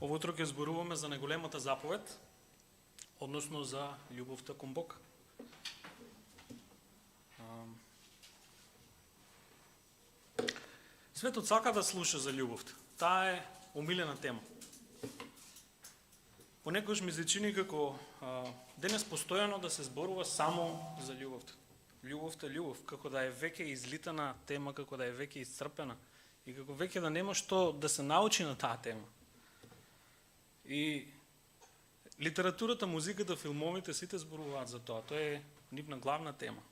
Ово утро ќе зборуваме за најголемата заповед, односно за љубовта кон Бог. Светот сака да слуша за љубовта. Таа е омилена тема. Понекогаш ми се чини како денес постојано да се зборува само за љубовта. Љубовта, љубов, како да е веќе излитана тема, како да е веќе исцрпена и како веќе да нема што да се научи на таа тема. И литературата, музиката, филмовите сите зборуваат за тоа. Тоа е нивна главна тема.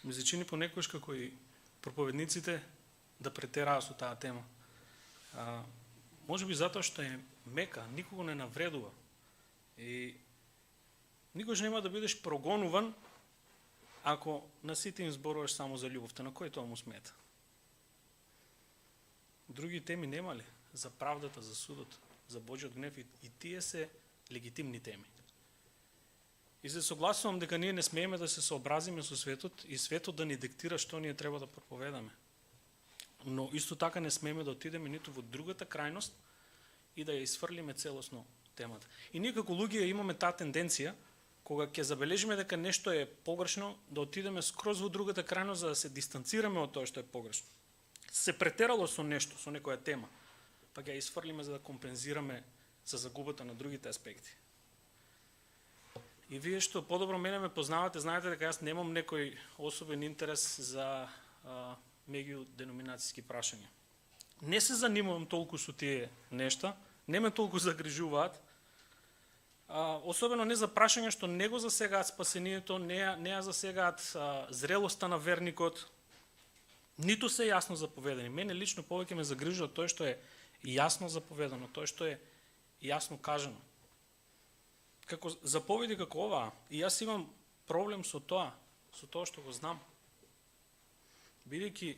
Ми се чини понекогаш како и проповедниците да претераат со таа тема. Можеби затоа што е мека, никого не навредува. И никош нема да бидеш прогонуван ако на сите им зборуваш само за љубовта. На кој тоа му смета? Други теми нема ли? За правдата, за судот, за Божиот гнев, и тие се легитимни теми. И се согласувам дека ние не смееме да се сообразиме со светот и светот да ни диктира што ние треба да проповедаме. Но исто така не смееме да отидеме ниту во другата крајност и да ја исфрлиме целосно темата. И ние како луѓе имаме таа тенденција, кога ќе забележиме дека нешто е погрешно, да отидеме скроз во другата крајност за да се дистанцираме од тоа што е погрешно. Се претерало со нешто, со некоја тема, па ќе ја исфрлиме за да компензираме за загубата на другите аспекти. И вие што подобро мене ме познавате, знаете дека јас немам некој особен интерес за меѓуденоминацијски прашања. Не се занимавам толку со тие нешта, не ме толку загрижуваат, особено не за прашања што не го засегаат спасението, не ја засегаат зрелоста на верникот, ниту се јасно заповедани. Мене лично повеќе ме загрижува тоа што е јасно заповедано, тоа што е јасно кажано. Како заповеди како оваа, и јас имам проблем со тоа што го знам. Бидејќи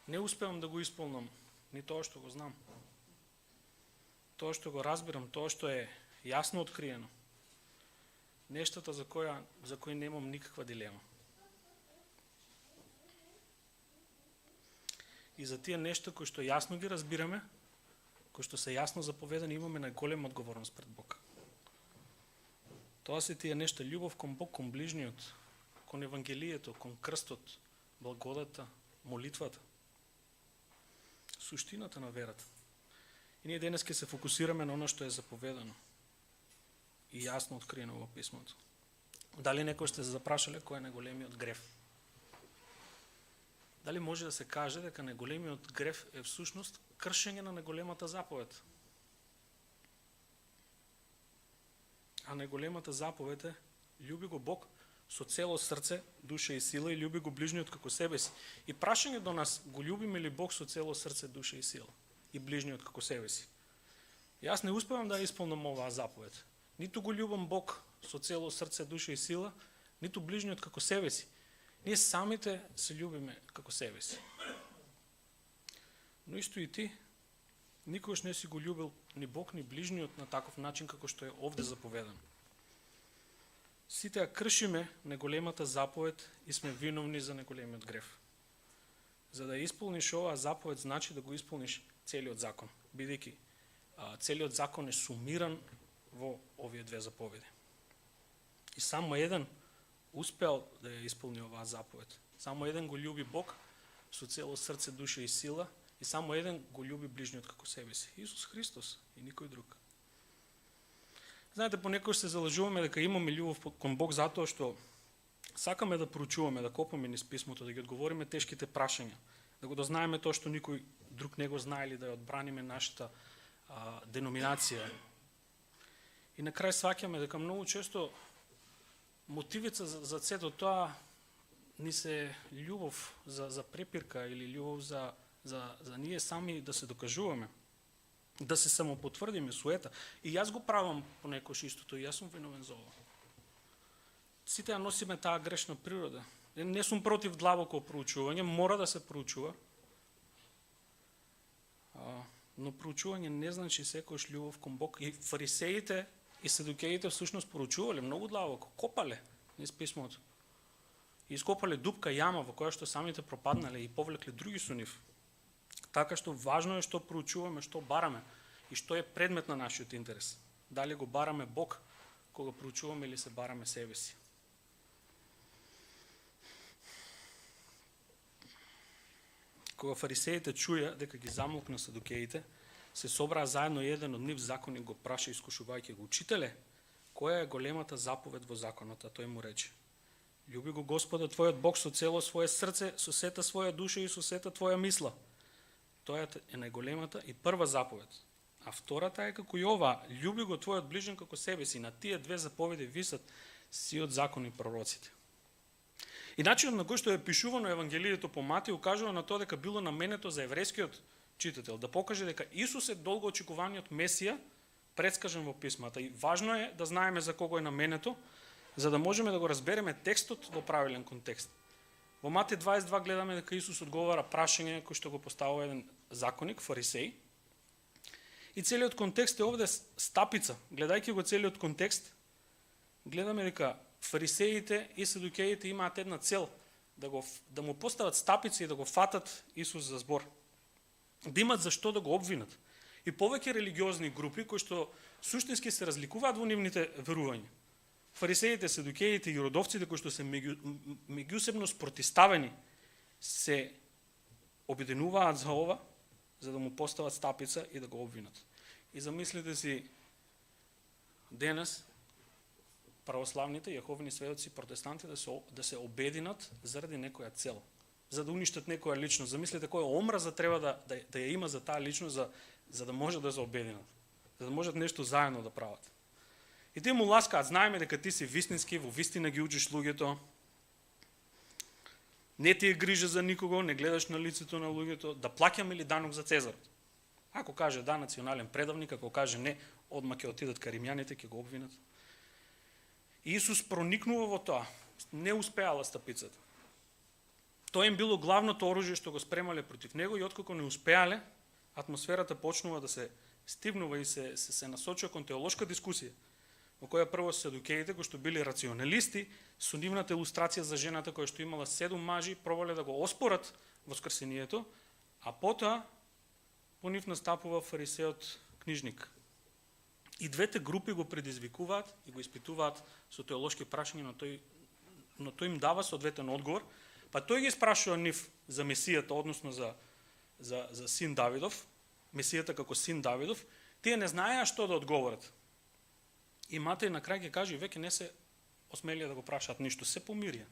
не успевам да го исполнам ни тоа што го знам. Тоа што го разбирам, тоа што е јасно откриено. Нештата за кои немам никаква дилема. И за тие нешта кои што јасно ги разбираме, кои што се јасно заповедани, имаме најголема одговорност пред Бог. Тоа се тие нешта: љубов кон Бог, кон ближниот, кон Евангелието, кон крстот, благодата, молитвата, суштината на верата. И ние денес ќе се фокусираме на оно што е заповедано и јасно откриено во писмото. Дали некој сте се запрашале кој е најголемиот грев? Дали може да се каже дека најголемиот грев е всушност кршење на најголемата заповед? А најголемата заповед е: љуби го Бог со цело срце, душа и сила, и љуби го ближниот како себе си. И прашање до нас: го љубиме ли Бог со цело срце, душа и сила, и ближниот како себе си? Јас не успевам да исполнам оваа заповед. Ниту го љубам Бог со цело срце, душа и сила, ниту ближниот како себе си. Ние самите се љубиме како себе си. Но исто и ти никогаш не си го љубил ни Бог, ни ближниот на таков начин како што е овде заповедано. Сите ја кршиме најголемата заповед и сме виновни за најголемиот грев. За да исполниш оваа заповед, значи да го исполниш целиот закон, бидејќи целиот закон е сумиран во овие две заповеди. И само еден успеал да ја исполни оваа заповед. Само еден го љуби Бог со цело срце, душа и сила, и само еден го љуби ближниот како себе си: Исус Христос, и никој друг. Знаете, понекогаш се залажуваме дека имаме љубов кон Бог затоа што сакаме да проучуваме, да копаме низ писмото, да ги одговориме тешките прашања, да го дознаеме тоа што никој друг не го знае, или да ја одбраниме нашата деноминација. И на крај сваќаме дека многу често мотивица за сето тоа ни се љубов за препирка или љубов за ние сами да се докажуваме, да се самопотврдиме, суета. И јас го правам понекогаш истото, и јас сум виновен за ова. Сите ја носиме таа грешна природа. Не сум против длабоко проучување, мора да се проучува. Но проучување не значи секојаш љубов кон Бог. И фарисеите и садукеите всушност проучувале многу длабоко, копале низ писмото. И ископале дупка, јама во која што самите пропаднале и повлекле други со нив. Така што важно е што проучуваме, што бараме. и што е предмет на нашиот интерес. Дали го бараме Бог кога проучуваме или се бараме себе си. Кога фарисеите чуја дека ги замолкна садукеите, се собраа заедно и еден од нив законник го праша искушувајќи го: Учителе, која е големата заповед во законот? А тој му рече: Љуби го Господа твојот Бог со цело свое срце, со сета своја душа и со сета твоја мисла. Тоа е најголемата и прва заповед. А втората е како и ова: љуби го твојот ближен како себе си. На тие две заповеди висат сиот закон и пророците. И начинот на кој што е пишувано Евангелието по Матеј укажува на тоа дека било наменето за еврејскиот читател да покаже дека Исус е долго очекуваниот Месија, предскажен во писмата. И важно е да знаеме за кого е наменето, за да можеме да го разбереме текстот во правилен контекст. Во Матеј 22 гледаме дека Исус одговара прашање кој што го поставува еден законник, фарисеј. И целиот контекст е овде стапица. Гледајќи го целиот контекст, гледаме дека фарисеите и садукеите имаат една цел, да му постават стапица и да го фатат Исус за збор. Да имат зашто да го обвинат. И повеќе религиозни групи кои што суштински се разликуваат во нивните верувања. Фарисеите, садукеите и родовците кои што се меѓусебно спротиставени се обединуваат за ова, за да му постават стапица и да го обвинат. И замислите си денес православните, јаховни сведоци, протестанти да се обединат заради некоја цел, за да уништат некоја личност. Замислете која омраза треба да ја има за таа личност, за да може да се обединат, за да можат нешто заедно да прават. И тие му ласкаат: знаеме дека ти си вистински, во вистина ги учиш луѓето, не ти е грижа за никого, не гледаш на лицето на луѓето, да плаќаме ли данок за Цезарот? Ако каже да, национален предавник, ако каже не, одма ќе отидат ка римјаните, ќе го обвинат. И Исус проникнува во тоа, не успеала стапицата. Тоа им било главното оружје што го спремале против него, и откако не успеале, атмосферата почнува да се стивнува и се насочува кон теолошка дискусија, во која прво садукеите, кои што били рационалисти, со нивната илустрација за жената која што имала 7 мажи, пробале да го оспорат воскресението, а потоа по нив настапува фарисеот книжник. И двете групи го предизвикуваат и го испитуваат со теолошки прашања, но тој им дава соодветен одговор, па тој ги спрашува нив за Месијата, односно за син Давидов, Месијата како син Давидов. Тие не знаеа што да одговорат. И Матеј на крај ќе каже, веќе не се осмелија да го прашаат ништо, се помирија.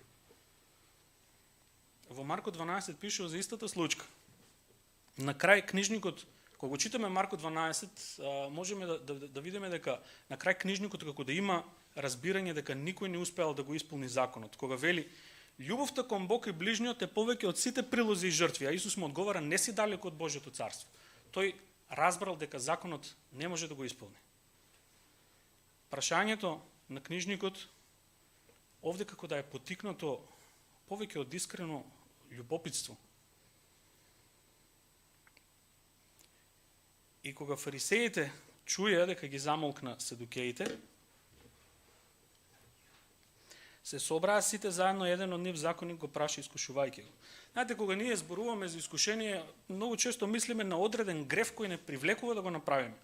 Во Марко 12 пишува за истата случка. На крај книжникот, кога го читаме Марко 12, можеме да видиме дека на крај книжникот како да има разбирање дека никој не успеал да го исполни законот. Кога вели: љубовта кон Бог и ближниот е повеќе од сите прилози и жртви, а Исус му одговара: не си далеко од Божјото царство. Тој разбрал дека законот не може да го исполни. Прашањето на книжникот овде како да е потикнато повеќе од искрено љубопитство. И кога фарисеите чуја дека ги замолкна садукеите, се собраа сите заедно, еден од нив законник го праша искушувајќи го. Знаете, кога ние зборуваме за искушение, многу често мислиме на одреден греф кој не привлекува да го направиме.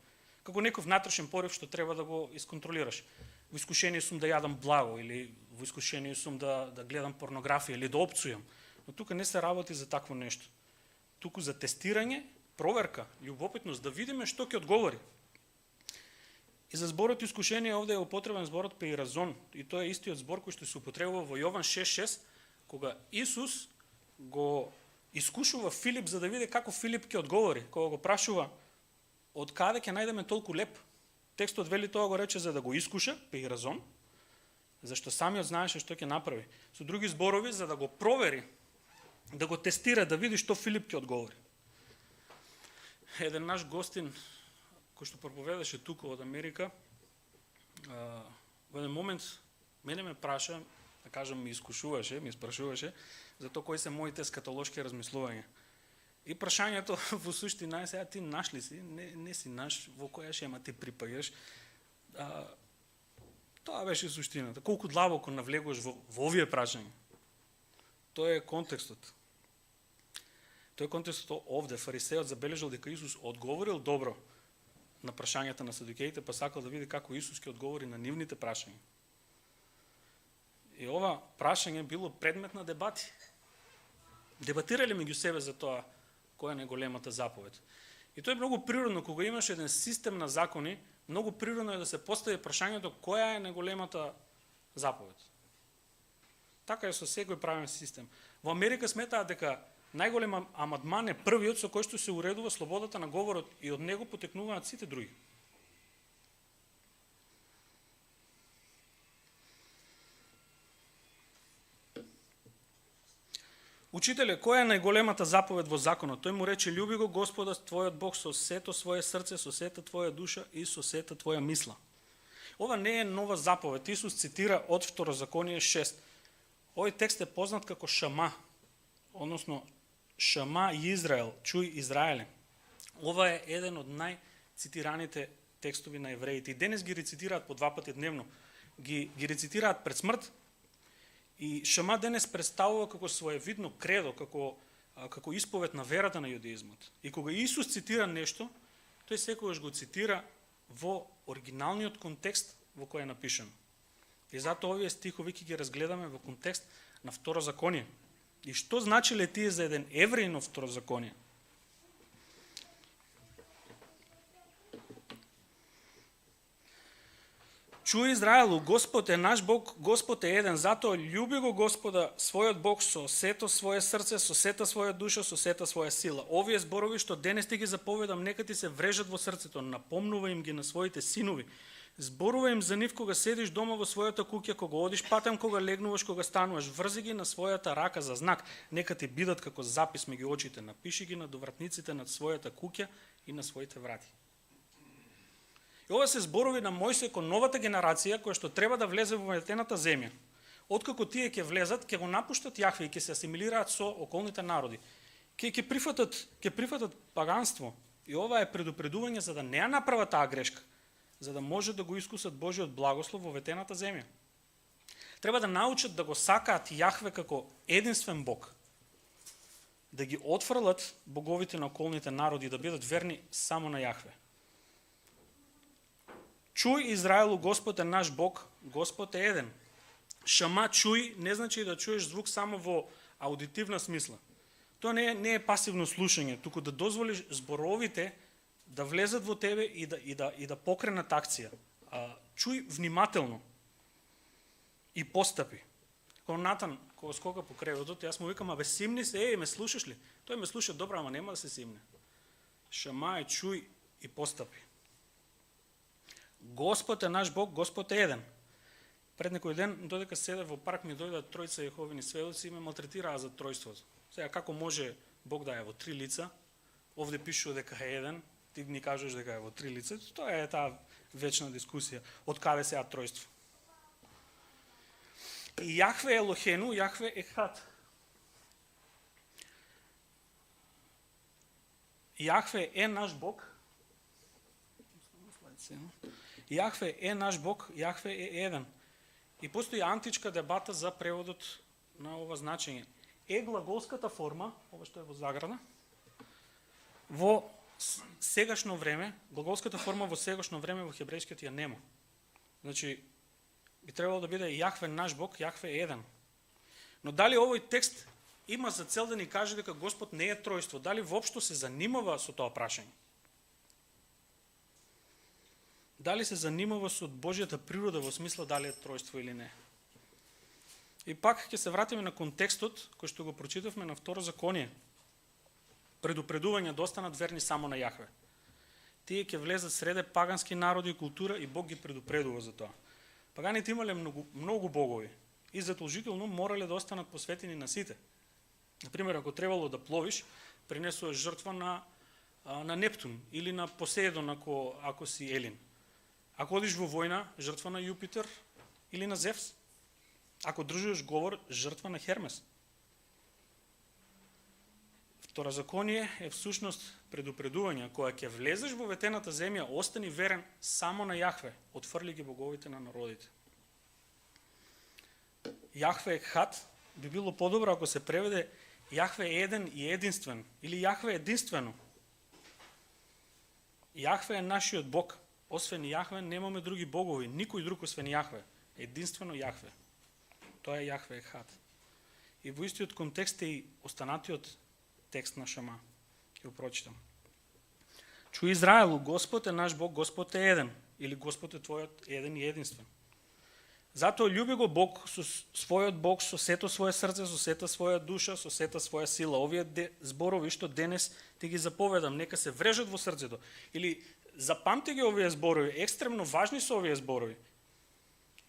Како некој внатрешен порив што треба да го исконтролираш. Во искушение сум да јадам благо, или во искушение сум да гледам порнографија, или да опцујам. Но тука не се работи за такво нешто. Туку за тестирање, проверка, љубопитност, да видиме што ќе одговори. И за зборот искушение овде е употребен зборот пеиразон, и тоа е истиот збор кој што се употребува во Јован 6:6, кога Исус го искушува Филип за да види како Филип ќе одговори, кога го прашува: од каде ќе најдеме толку леп? Текстот вели тоа го рече за да го искуша, пеиразон, зашто самиот знаеше што ќе направи. Со други зборови, за да го провери, да го тестира, да види што Филип ќе одговори. Еден наш гостин, кој што проповедаше тука од Америка, во еден момент мене ме праша, да кажам, ми искушуваше, ми спрашуваше за тоа кои се моите скатолошки размислувања. И прашањето во суштина е: сега ти наш ли си? Не си наш, во која шема ти припаѓаш? Тоа беше суштината. Колку длабоко навлегуваш во овие прашања. Тоа е контекстот. Тоа е контекстот овде. Фарисеот забележал дека Исус одговорил добро, на прашањата на садукеите, па сакал да види како Исус ќе одговори на нивните прашања. И ова прашање било предмет на дебати. Дебатирале меѓу себе за тоа која е најголемата заповед. И тоа е многу природно, кога имаш еден систем на закони, многу природно е да се постави прашањето која е најголемата заповед. Така е со секој правен систем. Во Америка сметаат дека најголем амандман е првиот со кој што се уредува слободата на говорот и од него потекнуваат сите други. Учителе, која е најголемата заповед во законот? Тој му рече: љуби го Господа твојот Бог со сето свое срце, со сета твоја душа и со сета твоја мисла. Ова не е нова заповед. Исус цитира од Второзаконие 6. Овој текст е познат како Шама, односно Шама Израел, чуј Израеле. Ова е еден од најцитираните текстови на евреите. И денес ги рецитираат по 2 пати дневно. Ги рецитираат пред смрт. И Шама денес представува како своевидно кредо, како исповед на верата на јудеизмот. И кога Исус цитира нешто, тој секогаш го цитира во оригиналниот контекст во кој е напишан. И затоа овие стихови ќе ги разгледаме во контекст на Второзаконие. И што значиле тие за еден евреин во Второзаконие? Чуј Израелу, Господ е наш Бог, Господ е еден, затоа љуби го Господа својот Бог со сето свое срце, со сета своја душа, со сета своја сила. Овие зборови што денес ти ги заповедам, нека ти се врежат во срцето, напомнува им ги на своите синови. Зборува им за нив кога седиш дома во својата куќа, кога одиш патем, кога легнуваш, кога стануваш, врзи ги на својата рака за знак, нека ти бидат како запис меѓу очите, напиши ги на довратниците на својата куќа и на своите врати. И ова се зборови на Мојсе кон новата генерација која што треба да влезе во ветената земја. Откако тие ќе влезат, ќе го напуштат Јахве и ќе се асимилираат со околните народи. Ќе прифатат паганство. И ова е предупредување за да не ја направат таа грешка, за да може да го искусат Божиот благослов во ветената земја. Треба да научат да го сакаат Јахве како единствен Бог. Да ги отфрлат боговите на околните народи и да бидат верни само на Јахве. Чуј Израелу, Господ е наш Бог, Господ е еден. Шама чуј не значи да чуеш звук само во аудитивна смисла. Тоа не е пасивно слушање, туку да дозволиш зборовите да влезат во тебе и да покренат акција. Чуј внимателно и постапи. Кога Натан, кога скока по кревотот, јас му викам: абе симни се, ме слушаш ли? Тој ме слуша добро, ама нема да се симне. Шама е чуј и постапи. Господ е наш Бог, Господ е еден. Пред некој ден, додека седе во парк, ми дојдат тројца Јеховини сведоци и ме малтретираа за тројството. Сега, како може Бог да е во 3 лица? Овде пишува дека е еден, ти ни кажеш дека е во 3 лица. Тоа е таа вечна дискусија. Од каде се тројство? И Јахве е Елохену, Јахве е Хат. Јахве е наш Бог. Јахве е наш Бог, Јахве е еден. И постои античка дебата за преводот на ова значење. Е глаголската форма, ова што е во заграда, во сегашно време, глаголската форма во сегашно време во хебрејскиот ја нема. Значи, би требало да биде Јахве наш Бог, Јахве е еден. Но дали овој текст има за цел да ни каже дека Господ не е тројство? Дали воопшто се занимава со тоа прашање? Дали се занимава со Божјата природа во смисла дали е тројство или не? И пак ќе се вратиме на контекстот кој што го прочитавме на Второзаконие. Предупредување да останат верни само на Јахве. Тие ќе влезат среде пагански народи и култура и Бог ги предупредува за тоа. Паганите имале многу богови и задолжително морале да останат посветени на сите. Например, ако требало да пловиш, принесуваш жртва на Нептун или на Посеидон ако си Елин. Ако одиш во војна, жртва на Јупитер или на Зевс. Ако држиш говор, жртва на Хермес. Второзаконие е всушност предупредување, кога ќе влезеш во ветената земја, остани верен само на Јахве, отфрли ги боговите на народите. Јахве е Хат, би било подобро ако се преведе Јахве е еден и единствен, или Јахве е единствено. Јахве е нашиот Бог. Освен Јахве немаме други богови, никој друг освен Јахве. Единствено Јахве. Тоа е Јахве Ехад. И во истиот контекст е и останатиот текст на Шама. Ќе го прочитам. Чуј Израелу, Господ е наш Бог, Господ е еден, или Господ е твојот еден и единствен. Затоа љуби го Бог со својот Бог, со сето свое срце, со сета своја душа, со сета своја сила. Овие зборови што денес ти ги заповедам, нека се врежат во срцето. Или запамти ги овие зборови, екстремно важни се овие зборови.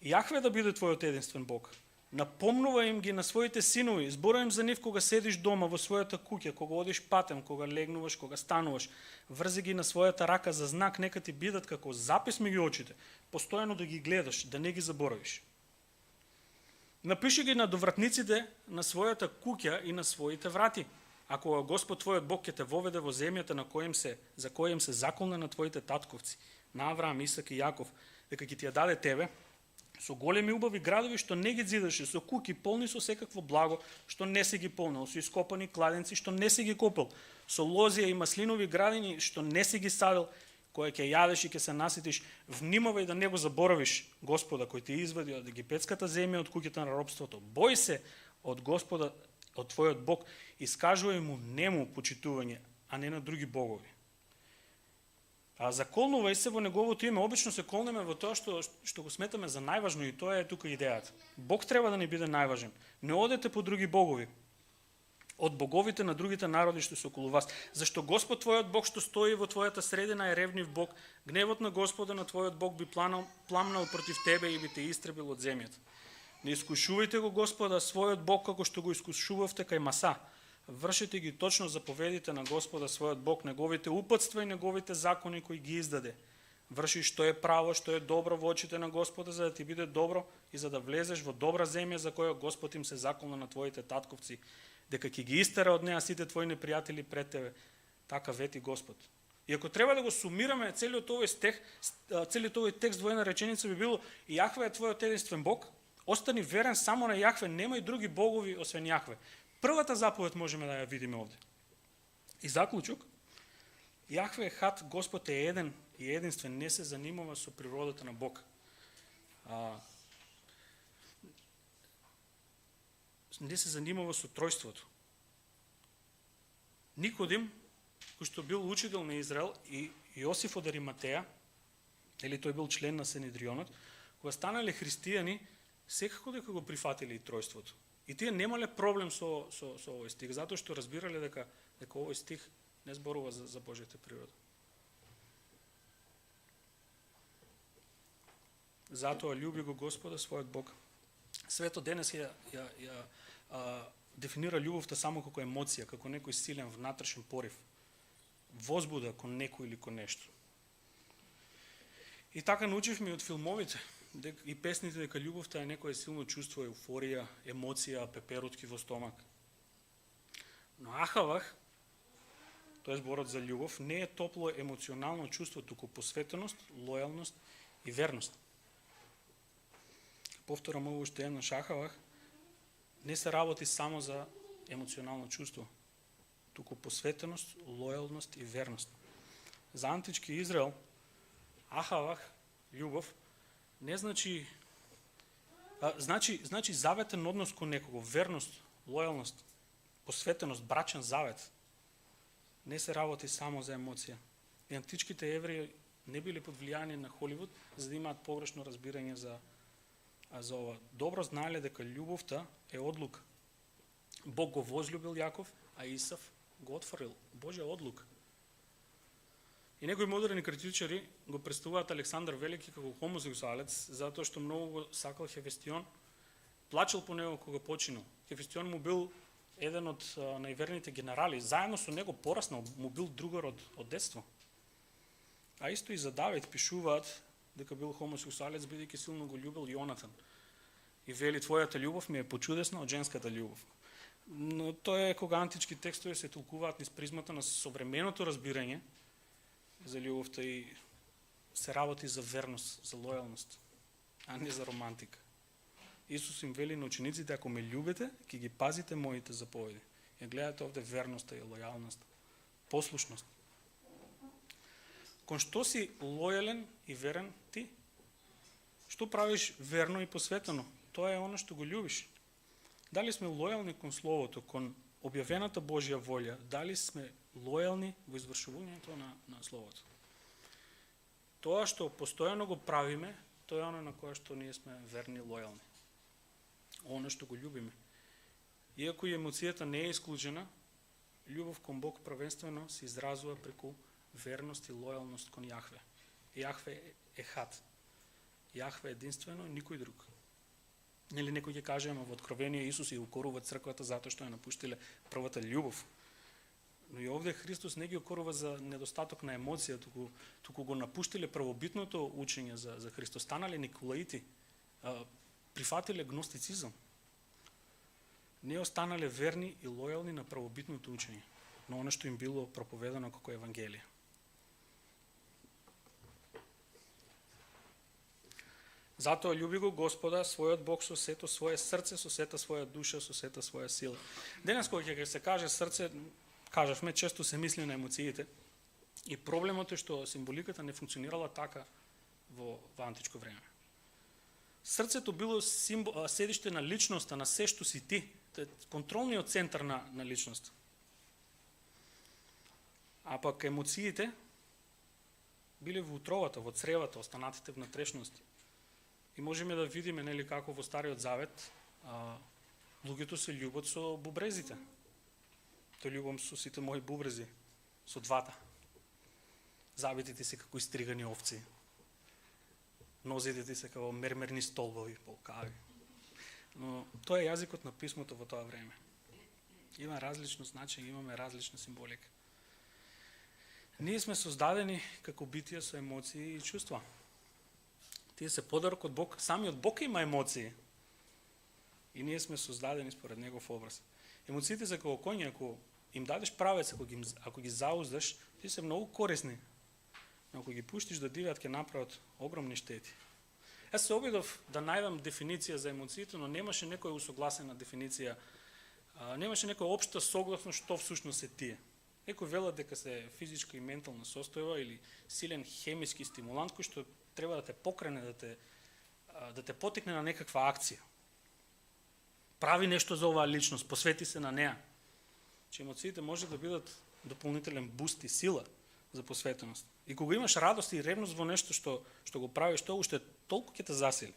Јахве да биде твојот единствен Бог. Напомнува им ги на своите синови, зборува им за нив кога седиш дома во својата куќа, кога одиш патем, кога легнуваш, кога стануваш. Врзи ги на својата рака за знак, нека ти бидат како запис меѓу очите, постојано да ги гледаш, да не ги заборавиш. Напиши ги на довратниците на својата куќа и на своите врати. Ако Господ твојот Бог ќе те воведе во земјата за која им се заколна на твоите татковци, на Авраам, Исак и Јаков, дека ќе ти ја даде тебе, со големи убави градови што не ги зидаше, со куќи полни со секакво благо, што не си ги полнил, со ископани кладенци што не си ги купил, со лозија и маслинови градини што не си ги садил, која ќе јадеш и ќе се наситиш. Внимавај да не го заборавиш Господа кој те извади од египетската земја, од куќата на робството. Бој се од Господа, од твојот Бог, искажувај му нему почитување, а не на други богови. А заколнувај се во неговото име. Обично се колнеме во тоа што го сметаме за најважно, и тоа е тука идејата. Бог треба да не биде најважен. Не одете по други богови, од боговите на другите народи што се околу вас. Зашто Господ твојот Бог што стои во твојата средина е ревнив Бог. Гневот на Господа на твојот Бог би пламнал против тебе и би те истребил од земјата. Не искушувајте го Господа својот Бог како што го искушувавте кај Маса. Вршите ги точно заповедите на Господа својот Бог, неговите упатства и неговите закони кои ги издаде. Врши што е право, што е добро во очите на Господа, за да ти биде добро и за да влезеш во добра земја за која Господ им се заколна на твоите татковци, дека ќе ги истера од неа сите твои непријатели пред тебе. Така вети Господ. И ако треба да го сумираме целиот овој текст во една реченица би било: Јахве е твојот единствен Бог, остани верен само на Јахве, немај други богови освен Јахве. Првата заповед можеме да ја видиме овде. И заклучок, Јахве Ехад, Господ е еден и единствен, не се занимава со природата на Бог. Не се занимава со тројството. Никодим, кој што бил учител на Израел, и Јосиф од Ариматеја, или тој бил член на Синедрионот, кога станале христијани, секако дека го прифатиле и тројството. И тие немале проблем со овој стих, затоа што разбирале дека овој стих не зборува за Божјата природа. Затоа љуби го Господа својот Бог. Светот денес ја дефинира љубовта само како емоција, како некој силен внатрешен порив, возбуда кон некој или кон нешто. И така научивме од филмовите и песните дека љубовта е некое силно чувство, еуфорија, емоција, пеперутки во стомак. Но ахавах, тоа е зборот за љубов, не е топло емоционално чувство, туку посветеност, лојалност и верност. Повторам ово уште еднаш, ахавах не се работи само за емоционално чувство, туку посветеност, лојалност и верност. За антички Израел, ахавах, љубов, не значи заветен однос кон некого, верност, лојалност, посветеност, брачен завет. Не се работи само за емоција. И античките евреи не били под влијание на Холивуд, за да имаат погрешно разбирање за ова. Добро знаеле дека љубовта е одлука. Бог го возлюбил Јаков, а Исав го отфрлил. Божја одлука. И некои модерни критичари го представуваат Александар Велики како хомосексуалец, затоа што многу го сакал Хефестион, плачел по него кога починал. Хефестион му бил еден од најверните генерали, заедно со него пораснал, му бил другар од детство. А исто и за Давид пишуваат дека бил хомосексуалец, бидејќи силно го љубил Јонатан. И вели: твојата љубов ми е почудесна од женската љубов. Но тоа е кога антички текстови се толкуваат низ призмата на современото разбирање за љубовта и се работи за верност, за лојалност, а не за романтика. Исус им вели на учениците: ако ме љубите, ќе ги пазите моите заповеди. Ја гледате овде верноста и лојалноста, послушност. Кон што си лојален и верен ти? Што правиш верно и посветено? Тоа е оно што го љубиш. Дали сме лојални кон Словото, кон објавената Божја волја? Дали сме лојални во извршувањето на Словото? Тоа што постојано го правиме, тоа е оно на кое што ние сме верни и лојални. Оно што го љубиме. Иако и емоцијата не е исклучена, љубов кон Бог првенствено се изразува преку верност и лојалност кон Јахве. Јахве е ехад. Јахве е единствено и никој друг. Нели некој ќе каже, ама во Откровение Исус ја укорува црквата затоа што ја напуштиле првата љубов. Но и овде Христос не ги укорува за недостаток на емоција, туку го напуштиле првобитното учење за Христос. Станале николаити, прифатиле гностицизам. Не останале верни и лојални на првобитното учење, на оно што им било проповедано како Евангелие. Затоа љуби го Господа, својот Бог со сето свое срце, со сета своја душа, со сета своја сила. Денес кога ќе се каже срце, кажавме, често се мисли на емоциите. И проблемот е што символиката не функционирала така во античко време. Срцето било седиште на личноста, на се што си ти, контролниот центар на личноста. А пак емоциите биле во утробата, во цревата, останатите внатрешности. И можеме да видиме нели како во Стариот Завет луѓето се љубат со бубрезите. Те љубам со сите мои бубрези, со двата. Забитите се како истригани овци. Нозите ти се како мермерни столбови, полкави. Но тоа е јазикот на писмото во тоа време. Има различно значење, имаме различна символика. Ние сме создадени како битија со емоции и чувства. Тие се подарок од Бог. Самиот Бог има емоции. И ние сме создадени според Негов образ. Емоциите се како коњи, ако им дадеш правец, ако ги зауздаш, тие се многу корисни. Но ако ги пуштиш да дивеат, ќе направат огромни штети. Јас се обидов да најдам дефиниција за емоциите, но немаше некоја усогласена дефиниција, немаше некоја општа согласност што всушност се тие. Некој велат дека се физичка и ментална состојба или силен хемиски стимулант кој што треба да те покрене, да те потикне на некаква акција. Прави нешто за оваа личност, посвети се на неа. Че емоциите може да бидат дополнителен буст и сила за посветеност. И кога имаш радост и ревност во нешто што го правиш, тоа уште толку ќе те засили.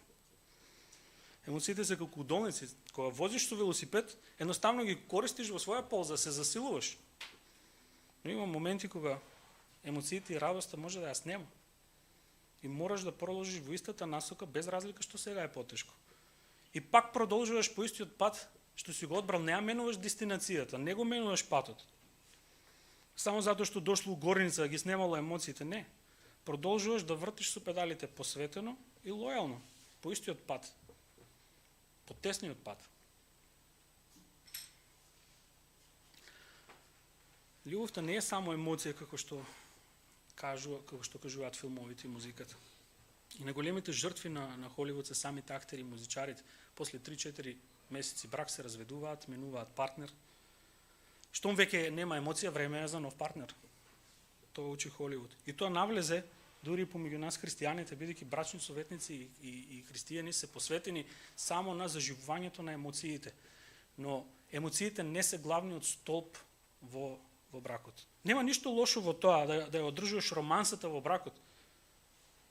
Емоциите се како удолници. Кога возиш со велосипед, едноставно ги користиш во своја полза, се засилуваш. Но има моменти кога емоциите и радоста може да ја снема. И мораш да продолжиш во истата насока без разлика што сега е потешко. И пак продолжуваш по истиот пат што си го одбрал, не ја менуваш дестинацијата, не го менуваш патот. Само затоа што дошло у горница да ги снемало емоциите, не. Продолжуваш да вртиш со педалите посветено и лојално, по истиот пат, по тесниот пат. Љубовта не е само емоција како што кажуваат филмовите и музиката. И на големите жртви на Холивуд се самите актери и музичарите. После 3-4 месеци брак се разведуваат, менуваат партнер. Штом веќе нема емоција, време е за нов партнер. Тоа учи Холивуд. И тоа навлезе дури помеѓу нас христијаните, бидејќи брачни советници и христијани се посветени само на заживувањето на емоциите. Но емоциите не се главниот столб во бракот. Нема ништо лошо во тоа да ја одржуваш романсата во бракот.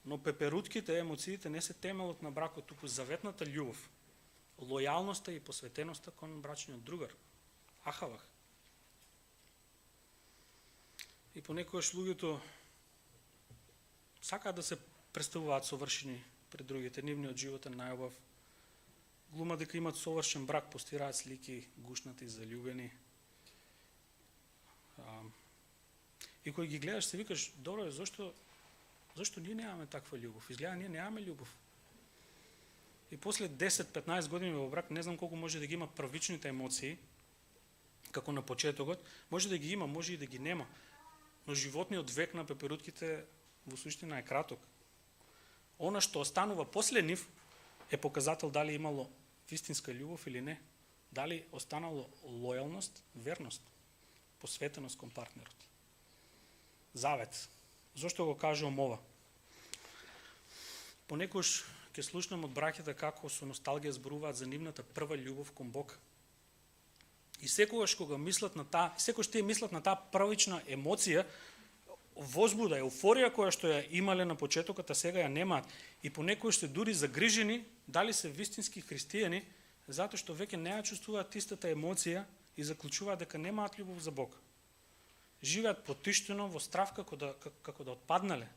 Но пеперутките, емоциите не се темелот на бракот, туку заветната љубов, лојалноста и посветеноста кон брачниот другар, ахавах. И понекогаш луѓето сакаат да се представуваат совршени пред другите, нивниот живот е најубав. Глума дека имат совршен брак, постираат слики, гушнати, заљубени. И кој ги гледаш се викаш, добро, зашто ние немаме таква љубов? Изгледа ние немаме љубов. И после 10-15 години во брак, не знам колку може да ги има првичните емоции, како на почетокот, може да ги има, може и да ги нема. Но животниот век на пеперутките во суштина е краток. Она што останува после нив е показател дали имало вистинска љубов или не. Дали останало лојалност, верност, посветеност кон партнерот. Завет. Зошто го кажувам ова? Понекогаш ќе слушнам од браќата како со носталгија зборуваат за нивната прва љубов кон Бог. И секогаш кога мислат на секогаш тие мислат на таа првична емоција, возбуда, еуфорија која што ја имале на почетокот, а сега ја немаат. И понекогаш се дури загрижени дали се вистински христијани, затоа што веќе не ја чувствуваат истата емоција и заклучуваат дека немаат љубов за Бог. Живеат потиштено во страв како да отпаднале,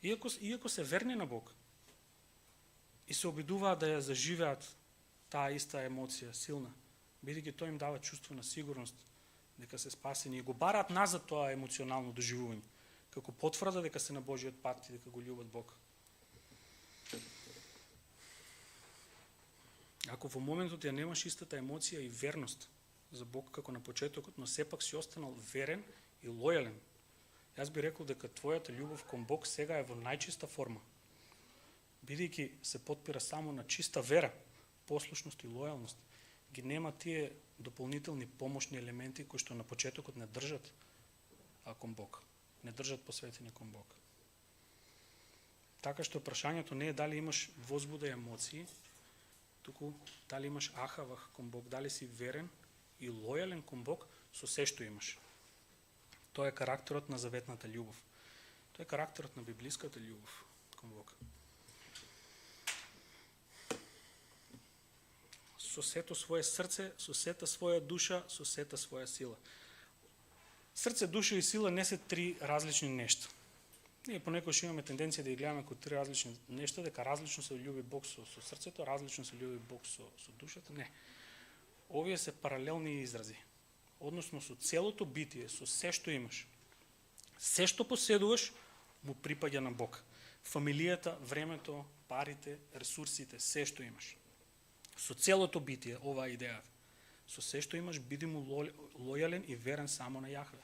иако се верни на Бог. И се обидуваат да ја заживеат таа иста емоција, силна, бидејќи тој им дава чувство на сигурност дека се спасени и го бараат назад тоа емоционално доживување, како потврда дека се на Божиот пат и дека го љубат Бог. Ако во моментот ја немаш истата емоција и верност за Бог како на почетокот, но сепак си останал верен и лојален, јас би рекол дека твојата љубов кон Бог сега е во најчиста форма, бидејќи се потпира само на чиста вера, послушност и лојалност. Ги нема тие дополнителни помошни елементи кои што на почетокот не држат кон Бог, не држат посветени кон Бог. Така што прашањето не е дали имаш возбуда и емоции, туку дали имаш ахавах кон Бог, дали си верен и лојален кон Бог со се што имаш. Тоа е карактерот на заветната љубов. Тоа е карактерот на библиската љубов кон Бог. Со сето свое срце, со сета своја душа, со сета своја сила. Срце, душа и сила не се три различни нешта. Ние понекогаш имаме тенденција да ги гледаме како три различни нешта, дека различно се љуби Бог со срцето, различно се љуби Бог со душата. Не. Овие се паралелни изрази. Односно со целото битие, со се што имаш. Се што поседуваш му припаѓа на Бог. Фамилијата, времето, парите, ресурсите, се што имаш. Со целото битие, оваа идеја. Со се што имаш, биди му лојален и верен само на Јахве.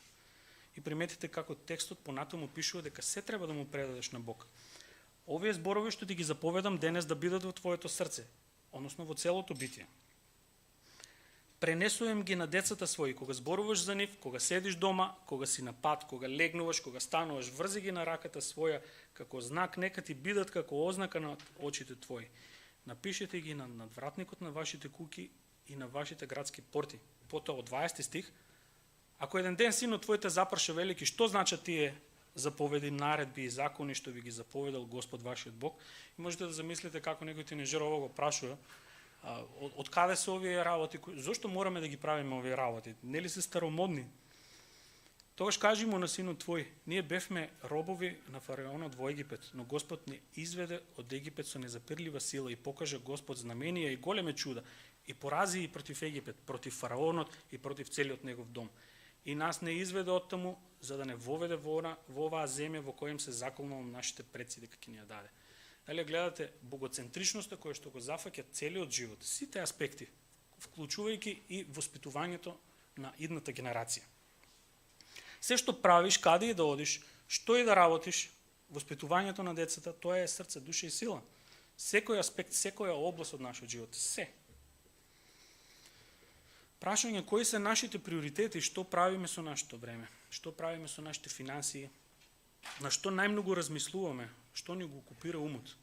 И приметите како текстот понатаму пишува дека се треба да му предадеш на Бог. Овие зборови што ти ги заповедам денес да бидат во твоето срце, односно во целото битие. Пренесувам ги на децата своји, кога зборуваш за нив, кога седиш дома, кога си на пат, кога легнуваш, кога стануваш, врзи ги на раката своја, како знак, нека ти бидат како ознака на очите твои. Напишете ги на надвратникот на вашите куќи и на вашите градски порти. Потоа од 20 стих, ако еден ден синот твој те запраше велики, што значат тие заповеди, наредби и закони што ви ги заповедал Господ вашиот Бог? И можете да замислите како некој тинеџер ово го прашува, од каде се овие работи, зошто мораме да ги правиме овие работи? Нели се старомодни? Тогаш кажи му на синот твој, ние бевме робови на фараонот во Египет, но Господ не изведе од Египет со незапирлива сила и покажа Господ знаменија и големи чуда и порази и против Египет, против фараонот и против целиот негов дом. И нас не изведе од таму, за да не воведе во оваа земја во која им се заколнал нашите предци дека ќе ни ја даде. Дали гледате богоцентричноста која што го зафаќа целиот живот, сите аспекти, вклучувајќи и воспитувањето на идната генерација. Се што правиш, каде и да одиш, што и да работиш, воспитувањето на децата, тоа е срце, душа и сила. Секој аспект, секоја област од нашиот живот, се. Прашање, кои се нашите приоритети, што правиме со нашето време, што правиме со нашите финансии, на што најмногу размислуваме, што ни го окупира умот,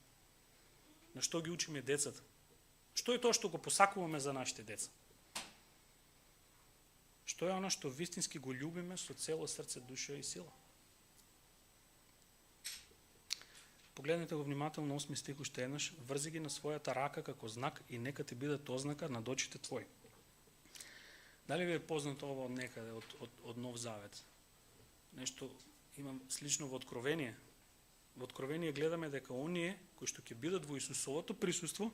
на што ги учиме децата, што е тоа што го посакуваме за нашите деца. Што е оно што вистински го љубиме со цело срце, душа и сила? Погледнете го внимателно 8 стих уште еднаш, врзи ги на својата рака како знак и нека ти бидат ознака над очите твои. Дали ви е познато ова од некаде, од Нов Завет? Нешто имам слично во Откровение. Во Откровение гледаме дека оние кои што ќе бидат во Исусовото присуство,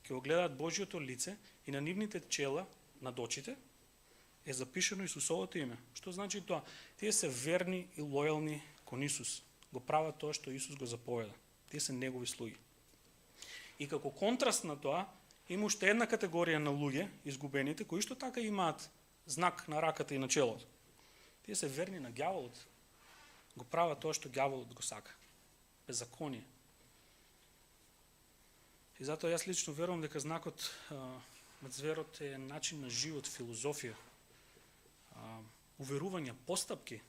ќе го гледаат Божјото лице и на нивните чела, над очите, е запишено Исусовото име. Што значи тоа? Тие се верни и лојални кон Исус. Го прават тоа што Исус го заповеда. Тие се негови слуги. И како контраст на тоа, има уште една категорија на луѓе, изгубените, кои што така имаат знак на раката и на челото. Тие се верни на ѓаволот. Го прават тоа што ѓаволот го сака. Беззаконие. И затоа јас лично верувам дека знакот на зверот е начин на живот, филозофија, уверувања, постапки,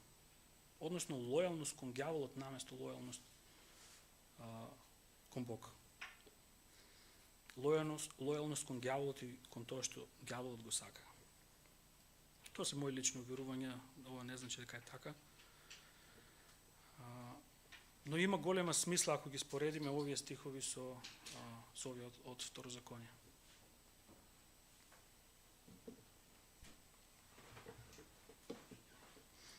односно лојалност кон ѓаволот наместо лојалност кон Бог. Лојалност кон ѓаволот и кон тоа што ѓаволот го сака. Тоа се мои лични уверувања, ова не значи дека е така. Но има голема смисла ако ги споредиме овие стихови со овие од Второзаконие.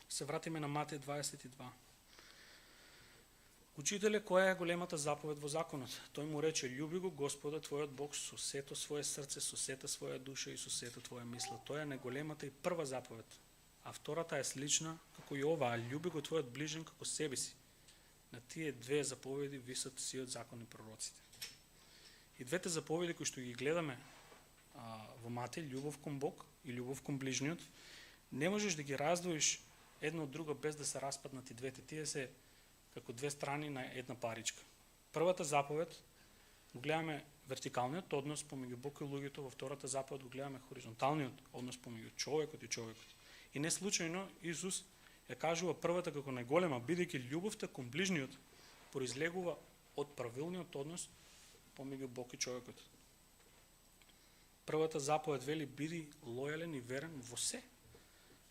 Се вратиме на Матеј 22. Учителе, која е големата заповед во законот? Тој му рече: љуби го Господа твојот Бог со сето свое срце, со сета своја душа и со сета твоја мисла. Тоа е најголемата и прва заповед. А втората е слична како и оваа: љуби го твојот ближен како себе си. На тие две заповеди висат сиот закон и пророците. И двете заповеди кои што ги гледаме во Матеј, љубов кон Бог и љубов кон ближниот, не можеш да ги раздвоиш едно од друго без да се распаднат и двете. Тие се како две страни на една паричка. Првата заповед го гледаме вертикалниот однос помеѓу Бог и луѓето, во втората заповед го гледаме хоризонталниот однос помеѓу човекот и човекот. И не случајно Исус ја кажува првата како најголема, бидејќи љубовта кон ближниот произлегува од правилниот однос помеѓу Бог и човекот. Првата заповед вели: биди лојален и верен во се.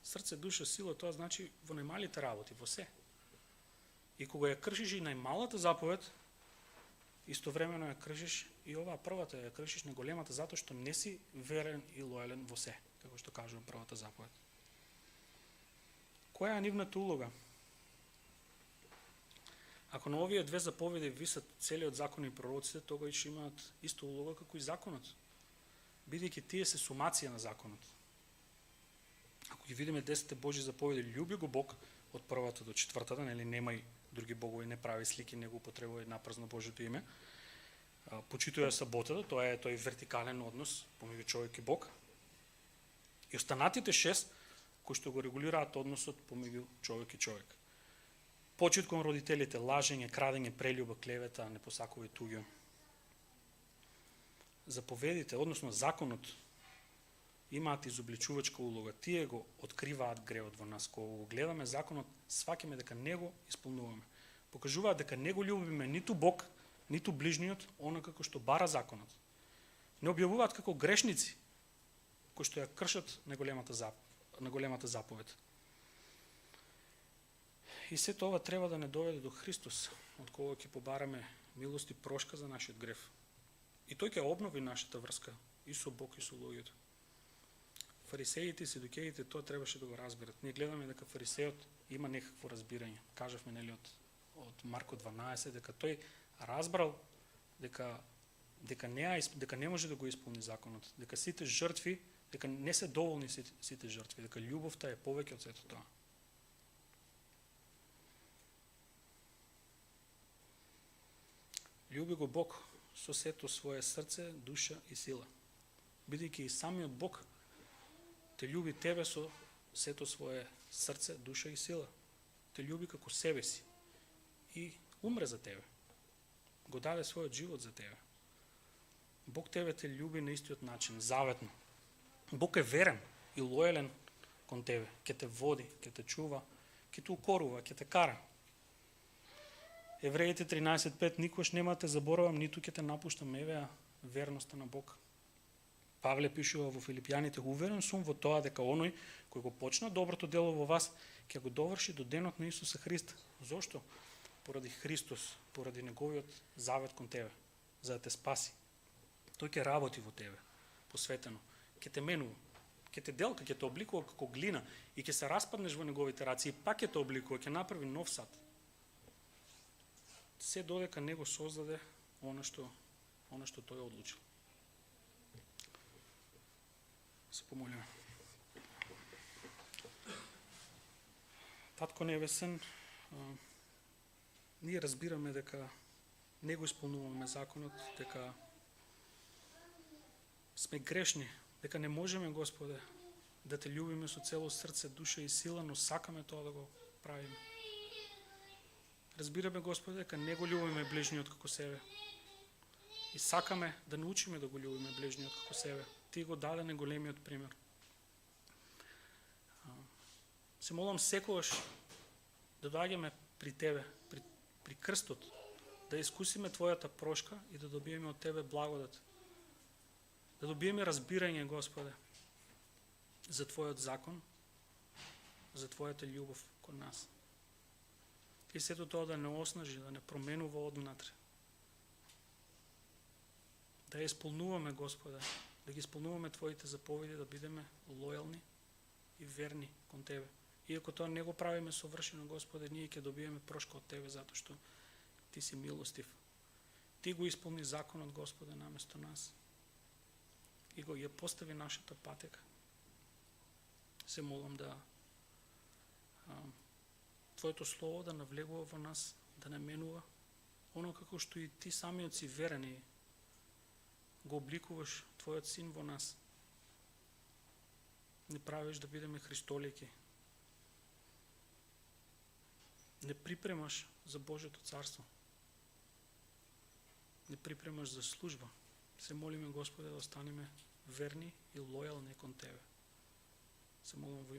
Срце, душа, сила, тоа значи во најмалите работи, во се. И кога ја кршиш и најмалата заповед, истовремено ја кршиш и оваа првата, ја кршиш на големата, затоа што не си верен и лојален во се, како што кажува првата заповед. Која е нивната улога? Ако на овие две заповеди висат целиот закон и пророците, тогаш ќе имаат исто улога како и законот, бидејќи тие се сумација на законот. Ако ги видиме 10 Божји заповеди: љуби го Бог од првата до четвртата, нели, немај други богови, не прави слики, не го употребувај напразно Божјото име, почитувај саботата, тоа е тој вертикален однос помеѓу човек и Бог. И останатите 6 кои што го регулираат односот помеѓу човек и човек. Почит кон родителите, лажење, крадење, прелюба, клевета, не посакувај туѓо. Заповедите, односно законот, имаат изобличувачка улога. Тие го откриваат гревот во нас. Кога го гледаме законот, сваќаме дека не го исполнуваме. Покажуваат дека не го љубиме ниту Бог, ниту ближниот, онака како што бара законот. Не објавуваат како грешници, кои што ја кршат на големата заповед. И се тоа треба да не доведе до Христос, од кога ќе побараме милост и прошка за нашиот грев. И тој ќе обнови нашата врска и со Бог и со луѓето. Фарисеите и садукеите тоа требаше да го разберат. Ние гледаме дека фарисеот има некакво разбирање. Кажавме, нели, од Марко 12 дека тој разбрал дека не може да го исполни законот, дека сите жртви, дека не се доволни сите жртви, дека љубовта е повеќе од сето тоа. Љуби го Бог со сето свое срце, душа и сила. Бидејќи и самиот Бог те љуби тебе со сето свое срце, душа и сила. Те љуби како себе си и умре за тебе. Го даде својот живот за тебе. Бог тебе те љуби на истиот начин, заветно. Бог е верен и лојален кон тебе. Ке те води, ке те чува, ке те укорува, ке те кара. Евреите 13:5: никош нема те заборавам, ниту ќе те напуштам. Евеа верноста на Бог. Павле пишува во Филипјаните: уверен сум во тоа дека оној кој го почна доброто дело во вас ќе го доврши до денот на Исуса Христа. Зошто? Поради Христос, поради неговиот завет кон тебе, за да те спаси. Тој ќе работи во тебе, посветено, ќе те менува, ќе те делка, ќе те обликува како глина и ќе се распаднеш во неговите раци и пак ќе те обликува, ќе направи нов сад. Се додека не го создаде она што тој одлучил. Се помолиме. Татко Небесен, ние разбираме дека не го исполнуваме законот, дека сме грешни, дека не можеме, Господе, да те љубиме со цело срце, душа и сила, но сакаме тоа да го правиме. Разбираме, Господе, дека не го љубиме ближниот како себе. И сакаме да научиме да го љубиме ближниот како себе. Ти го даде најголемиот пример. Се молам секогаш да доаѓаме при Тебе, при крстот, да искусиме Твојата прошка и да добиеме од Тебе благодат. Да добиеме разбирање, Господе, за Твојот закон, за Твојата љубов кон нас. И сето тоа да не оснажи, да не променува однатре. Да ја исполнуваме, Господе, да ги исполнуваме Твоите заповеди, да бидеме лојални и верни кон Тебе. Иако тоа не го правиме совршено, Господе, ние ќе добиеме прошка од Тебе, затоа што Ти си милостив. Ти го исполни законот, Господе, наместо нас. И го ја постави нашата патека. Се молам да Твоето слово да навлегува во нас, да не менува, оно како што и Ти самиот си верен и го обликуваш Твојот Син во нас. Не правиш да бидеме христолики. Не припремаш за Божето царство. Не припремаш за служба. Се молиме, Господе, да останеме верни и лојални кон Тебе. Се молам во